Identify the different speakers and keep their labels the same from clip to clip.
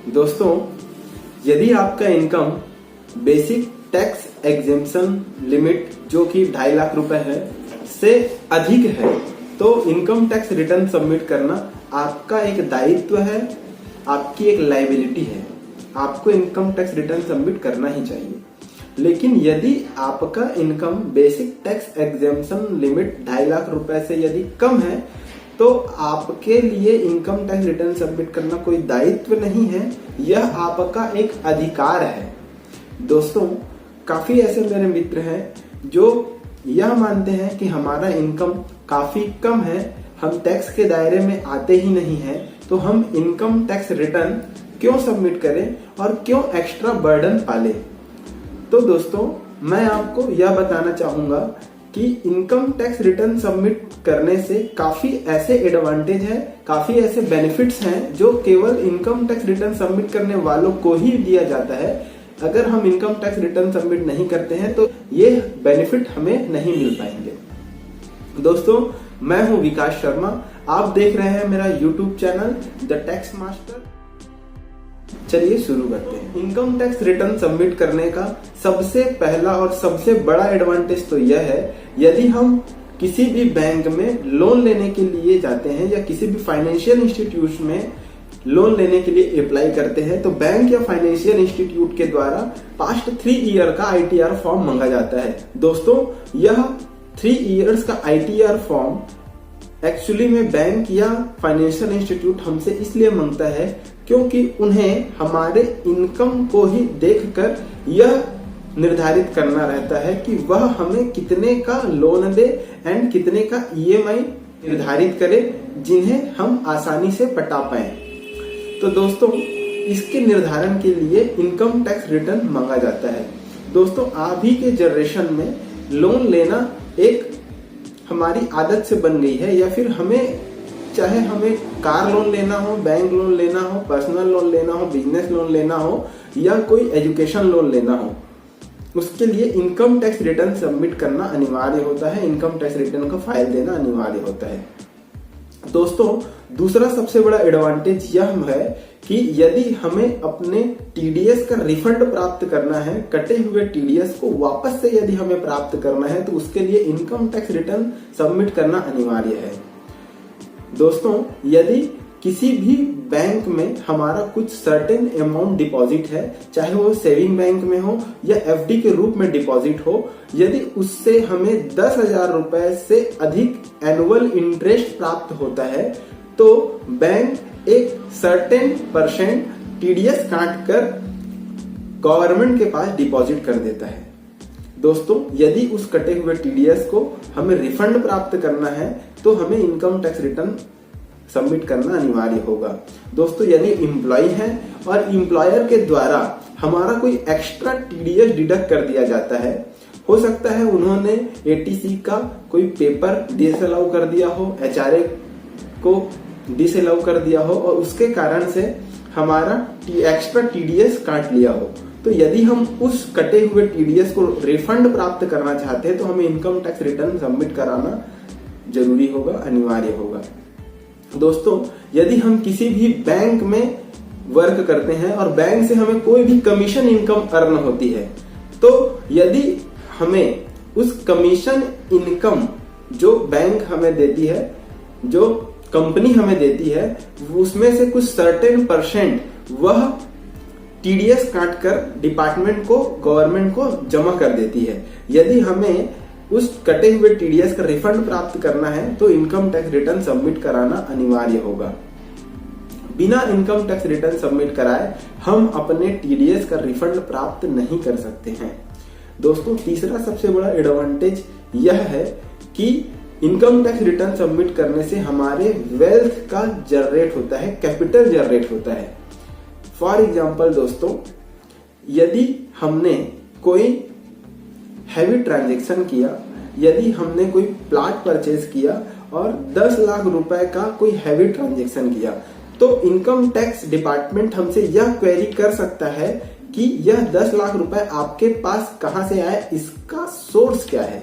Speaker 1: दोस्तों, यदि आपका income basic tax exemption limit जो कि 2.5 लाख रुपए है से अधिक है तो इनकम टैक्स रिटर्न सबमिट करना आपका एक दायित्व है, आपकी एक लायबिलिटी है। आपको इनकम टैक्स रिटर्न सबमिट करना ही चाहिए। लेकिन यदि आपका income basic tax exemption limit 2.5 lakh रुपए से यदि कम है तो आपके लिए इनकम टैक्स रिटर्न सबमिट करना कोई दायित्व नहीं है, यह आपका एक अधिकार है। दोस्तों, काफी ऐसे मेरे मित्र हैं जो यह मानते हैं कि हमारा इनकम काफी कम है, हम टैक्स के दायरे में आते ही नहीं है, तो हम इनकम टैक्स रिटर्न क्यों सबमिट करें और क्यों एक्स्ट्रा बर्डन पाले। तो दोस्तों, मैं आपको यह बताना चाहूंगा कि इनकम टैक्स रिटर्न सबमिट करने से काफी ऐसे एडवांटेज है, काफी ऐसे बेनिफिट्स हैं जो केवल इनकम टैक्स रिटर्न सबमिट करने वालों को ही दिया जाता है। अगर हम इनकम टैक्स रिटर्न सबमिट नहीं करते हैं तो ये बेनिफिट हमें नहीं मिल पाएंगे। दोस्तों, मैं हूं विकास शर्मा, आप देख रहे हैं मेरा YouTube channel the tax master. चलिए शुरू करते हैं। इनकम टैक्स रिटर्न सबमिट करने का सबसे पहला और सबसे बड़ा एडवांटेज तो यह है, यदि हम किसी भी बैंक में लोन लेने के लिए जाते हैं या किसी भी फाइनेंशियल इंस्टीट्यूट में लोन लेने के लिए अप्लाई करते हैं तो बैंक या फाइनेंशियल इंस्टीट्यूट के द्वारा पास्ट 3 ईयर का ITR फॉर्म मांगा जाता है। दोस्तों, यह 3 इयर्स का ITR फॉर्म एक्चुअली में बैंक या फाइनेंशियल इंस्टीट्यूट हमसे इसलिए मांगता है क्योंकि उन्हें हमारे इनकम को ही देखकर यह निर्धारित करना रहता है कि वह हमें कितने का लोन दे एंड कितने का EMI निर्धारित करे जिन्हें हम आसानी से पटा पाए। तो दोस्तों, इसके निर्धारण के लिए इनकम टैक्स रिटर्न मांगा जाता है। दोस्तों, अभी के जनरेशन में लोन लेना एक हमारी आदत से बन गई है, या फिर चाहे हमें कार लोन लेना हो, बैंक लोन लेना हो, पर्सनल लोन लेना हो, बिजनेस लोन लेना हो या कोई एजुकेशन लोन लेना हो, उसके लिए इनकम टैक्स रिटर्न सबमिट करना अनिवार्य होता है, इनकम टैक्स रिटर्न का फाइल देना अनिवार्य होता है। दोस्तों, दूसरा सबसे बड़ा एडवांटेज यह है कि यदि हमें अपने TDS का रिफंड प्राप्त करना है, कटे हुए TDS को वापस से यदि हमें प्राप्त करना है तो उसके लिए इनकम टैक्स रिटर्न सबमिट करना अनिवार्य है। दोस्तों, यदि किसी भी बैंक में हमारा कुछ सर्टेन अमाउंट डिपॉजिट है, चाहे वो सेविंग बैंक में हो या FD के रूप में डिपॉजिट हो, यदि उससे हमें 10,000 रुपए से अधिक एनुअल इंटरेस्ट प्राप्त होता है तो बैंक एक सर्टेन % TDS काट कर गवर्नमेंट के पास डिपॉजिट कर देता है। दोस्तों, यदि उस कटे हुए TDS को हमें रिफंड प्राप्त करना है तो हमें इनकम टैक्स रिटर्न सबमिट करना अनिवार्य होगा। दोस्तों, यदि एम्प्लॉय है और एम्प्लॉयर के द्वारा हमारा कोई एक्स्ट्रा TDS डिडक्ट कर दिया जाता है, हो सकता है उन्होंने ATC का कोई पेपर डिसअलाउ कर दिया हो, HRA को डिसअलाउ कर दिया हो और उसके कारण से हमारा एक्स्ट्रा TDS काट लिया हो, तो यदि हम उस कटे हुए TDS को रिफंड प्राप्त करना चाहते हैं तो हमें इनकम टैक्स रिटर्न सबमिट कराना जरूरी होगा, अनिवार्य होगा। दोस्तों, यदि हम किसी भी बैंक में वर्क करते हैं और बैंक से हमें कोई भी कमीशन इनकम अर्न होती है, तो यदि हमें उस कमीशन इनकम जो बैंक हमें देती है, जो कंपनी हमें देती है, उसमें से कुछ सर्टेन % वह TDS काट कर डिपार्टमेंट को, गवर्नमेंट को जमा कर देती है। यदि हमें उस कटे हुए TDS का रिफंड प्राप्त करना है तो इनकम टैक्स रिटर्न सबमिट कराना अनिवार्य होगा। बिना इनकम टैक्स रिटर्न सबमिट कराए हम अपने TDS का रिफंड प्राप्त नहीं कर सकते हैं। दोस्तों, तीसरा सबसे बड़ा एडवांटेज यह है कि इनकम टैक्स रिटर्न सबमिट करने से हमारे वेल्थ का जनरेट होता है, कैपिटल जनरेट होता है। फॉर एग्जाम्पल दोस्तों, यदि हमने कोई हैवी ट्रांजैक्शन किया, यदि हमने कोई प्लॉट परचेज किया और 10 लाख रुपए का कोई हैवी ट्रांजैक्शन किया, तो इनकम टैक्स डिपार्टमेंट हमसे यह क्वेरी कर सकता है कि यह 10 लाख रुपए आपके पास कहां से आए, इसका सोर्स क्या है।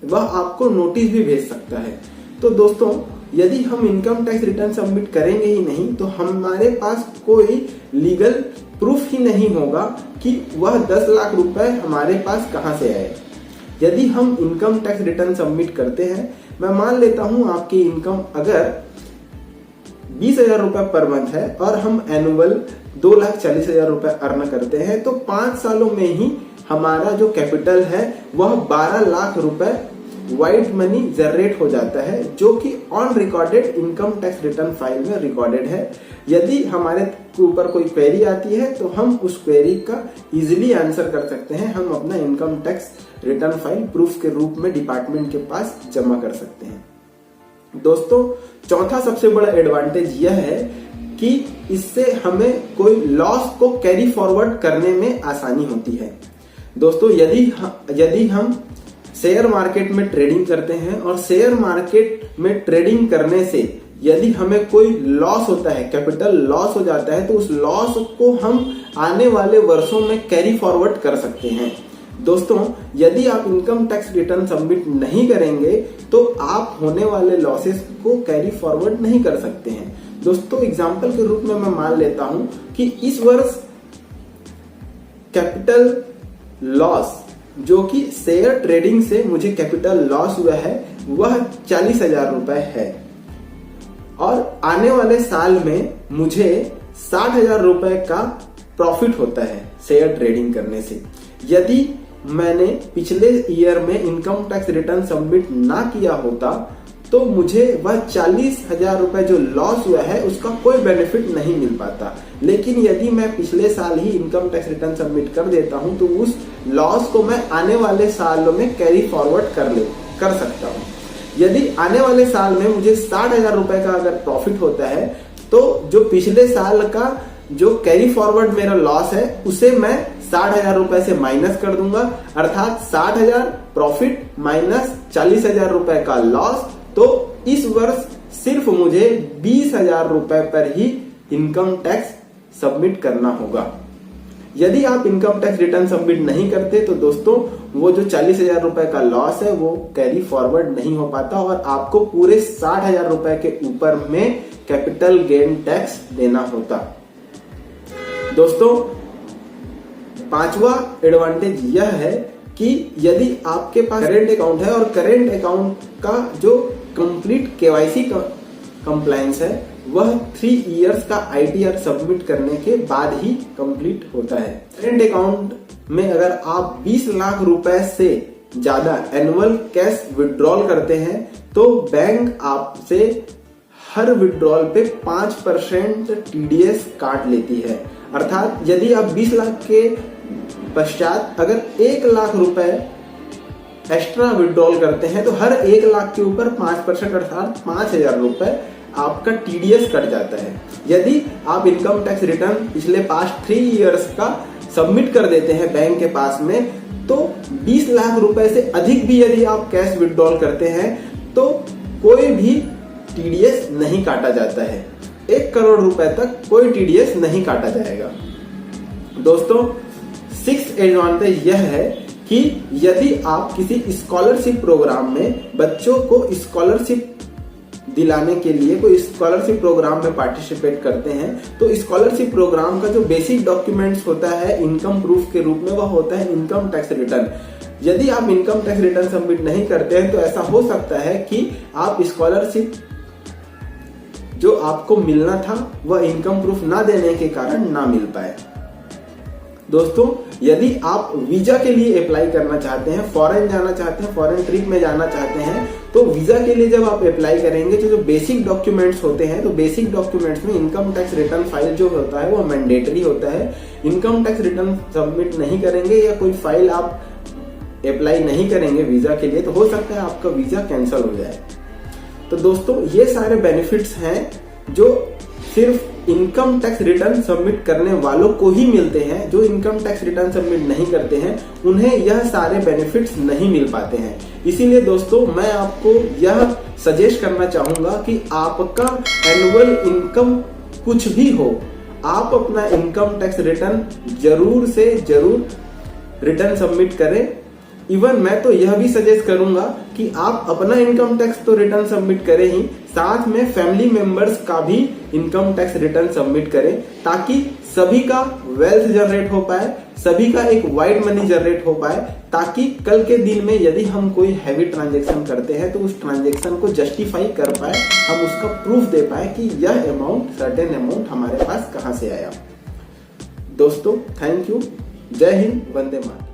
Speaker 1: वह आपको नोटिस भी भेज सकता है। तो दोस्तों, यदि हम इनकम टैक्स रिटर्न सबमिट करेंगे ही नहीं तो हमारे पास कोई लीगल प्रूफ ही नहीं होगा कि वह 10 लाख रुपए हमारे पास कहां से आए। यदि हम इनकम टैक्स रिटर्न सबमिट करते हैं, मैं मान लेता हूं आपकी इनकम अगर 20,000 रुपए पर मंथ है और हम एनुअल 2,40,000 रुपए अर्न करते हैं, तो 5 सालों में ही हमारा जो कैपिटल है वह 12 लाख रुपए व्हाइट मनी जनरेट हो जाता है, जो कि on recorded income tax return file में रिकॉर्डेड है। यदि हमारे ऊपर कोई क्वेरी आती है तो हम उस क्वेरी का इजीली आंसर कर सकते हैं। हम अपना income tax return file proof के रूप में डिपार्टमेंट के पास जमा कर सकते हैं। दोस्तों, चौथा सबसे बड़ा एडवांटेज यह है कि इससे हमें कोई लॉस को कैरी फॉरवर्ड करने में आसानी होती है। दोस्तों, यदि हम शेयर मार्केट में ट्रेडिंग करते हैं और शेयर मार्केट में ट्रेडिंग करने से यदि हमें कोई लॉस होता है, कैपिटल लॉस हो जाता है, तो उस लॉस को हम आने वाले वर्षों में कैरी फॉरवर्ड कर सकते हैं। दोस्तों, यदि आप इनकम टैक्स रिटर्न सबमिट नहीं करेंगे तो आप होने वाले लॉसेस को कैरी फॉरवर्ड नहीं कर सकते हैं। दोस्तों, एग्जांपल के रूप में मैं मान लेता हूं कि इस वर्ष कैपिटल लॉस जो कि शेयर ट्रेडिंग से मुझे कैपिटल लॉस हुआ है वह 40,000 रुपए है और आने वाले साल में मुझे 60,000 रुपए का प्रॉफिट होता है शेयर ट्रेडिंग करने से। यदि मैंने पिछले ईयर में इनकम टैक्स रिटर्न सबमिट ना किया होता तो मुझे वह 40,000 रुपए जो लॉस हुआ है उसका कोई बेनिफिट नहीं मिल पाता। लेकिन यदि मैं पिछले साल ही इनकम टैक्स रिटर्न सबमिट कर देता हूं तो उस लॉस को मैं आने वाले सालों में कैरी फॉरवर्ड कर सकता हूं। यदि आने वाले साल में मुझे 60,000 रुपए का अगर प्रॉफिट होता है तो जो पिछले साल का जो कैरी फॉरवर्ड मेरा लॉस है उसे मैं 60,000 रुपए से माइनस कर दूंगा, अर्थात 60,000 प्रॉफिट माइनस 40,000 रुपए का लॉस। तो इस वर्ष सिर्फ मुझे 20,000 रुपए पर ही इनकम टैक्स सबमिट करना होगा। यदि आप इनकम टैक्स रिटर्न सबमिट नहीं करते तो दोस्तों वो जो 40,000 रुपए का लॉस है वो कैरी फॉरवर्ड नहीं हो पाता और आपको पूरे 60,000 रुपए के ऊपर में कैपिटल गेन टैक्स देना होता। दोस्तों, पांचवा एडवांटेज यह है कि यदि आपके पास करेंट अकाउंट है और करेंट अकाउंट का जो कंप्लीट केवाईसी कंप्लायंस है वह 3 इयर्स का आईटीआर सबमिट करने के बाद ही कंप्लीट होता है। करेंट अकाउंट में अगर आप 20 लाख रुपए से ज्यादा एनुअल कैश विड्रॉल करते हैं तो बैंक आपसे हर विड्रॉल पे 5% टीडीएस काट लेती है। अर्थात यदि आप 20 लाख के पश्चात अगर 1 लाख रुपए एक्स्ट्रा विड्रॉल करते हैं तो हर 1 लाख के ऊपर 5% अर्थात 5,000 रुपए आपका टीडीएस कट जाता है। यदि आप इनकम टैक्स रिटर्न पिछले पास्ट 3 इयर्स का सबमिट कर देते हैं बैंक के पास में तो 20 लाख रुपए से अधिक भी यदि आप कैश विड्रॉल करते हैं तो कोई भी टीडीएस नहीं काटा जाता है। 1 करोड़ रुपए तक कोई टीडीएस नहीं काटा जाएगा। दोस्तों, 6th एडवांटेज यह है कि यदि आप किसी स्कॉलरशिप प्रोग्राम में बच्चों को स्कॉलरशिप दिलाने के लिए कोई स्कॉलरशिप प्रोग्राम में पार्टिसिपेट करते हैं तो स्कॉलरशिप प्रोग्राम का जो बेसिक डॉक्यूमेंट्स होता है इनकम प्रूफ के रूप में वह होता है इनकम टैक्स रिटर्न। यदि आप इनकम टैक्स रिटर्न सबमिट नहीं करते हैं तो ऐसा हो सकता है कि आप स्कॉलरशिप जो आपको मिलना था वह इनकम प्रूफ ना देने के कारण ना मिल पाए। दोस्तों, यदि आप वीजा के लिए अप्लाई करना चाहते हैं, फॉरेन जाना चाहते हैं, फॉरेन ट्रिप में जाना चाहते हैं तो वीजा के लिए जब आप अप्लाई करेंगे तो जो बेसिक डॉक्यूमेंट्स होते हैं तो बेसिक डॉक्यूमेंट्स में इनकम टैक्स रिटर्न फाइल जो होता है वो मैंडेटरी होता है। इनकम टैक्स रिटर्न सबमिट नहीं करेंगे या कोई फाइल आप अप्लाई नहीं करेंगे वीजा के लिए तो हो सकता है आपका वीजा कैंसिल हो जाए। तो दोस्तों, ये सारे बेनिफिट्स हैं जो सिर्फ इनकम टैक्स रिटर्न सबमिट करने वालों को ही मिलते हैं। जो इनकम टैक्स रिटर्न सबमिट नहीं करते हैं उन्हें यह सारे बेनिफिट्स नहीं मिल पाते हैं। इसीलिए दोस्तों, मैं आपको यह सजेस्ट करना चाहूंगा कि आपका एनुअल इनकम कुछ भी हो, आप अपना इनकम टैक्स रिटर्न जरूर से जरूर रिटर्न सबमिट करें इवन मैं तो यह भी सजेस्ट करूंगा कि आप अपना इनकम टैक्स तो रिटर्न सबमिट करें ही, साथ में फैमिली मेंबर्स का भी इनकम टैक्स रिटर्न सबमिट करें, ताकि सभी का वेल्थ जनरेट हो पाए, सभी का एक वाइड मनी जनरेट हो पाए, ताकि कल के दिन में यदि हम कोई हैवी ट्रांजेक्शन करते हैं तो उस ट्रांजेक्शन को जस्टिफाई कर पाए, हम उसका प्रूफ दे पाए कि यह अमाउंट, सर्टेन अमाउंट हमारे पास कहां से आया। दोस्तों थैंक यू, जय हिंद, वंदे मातरम।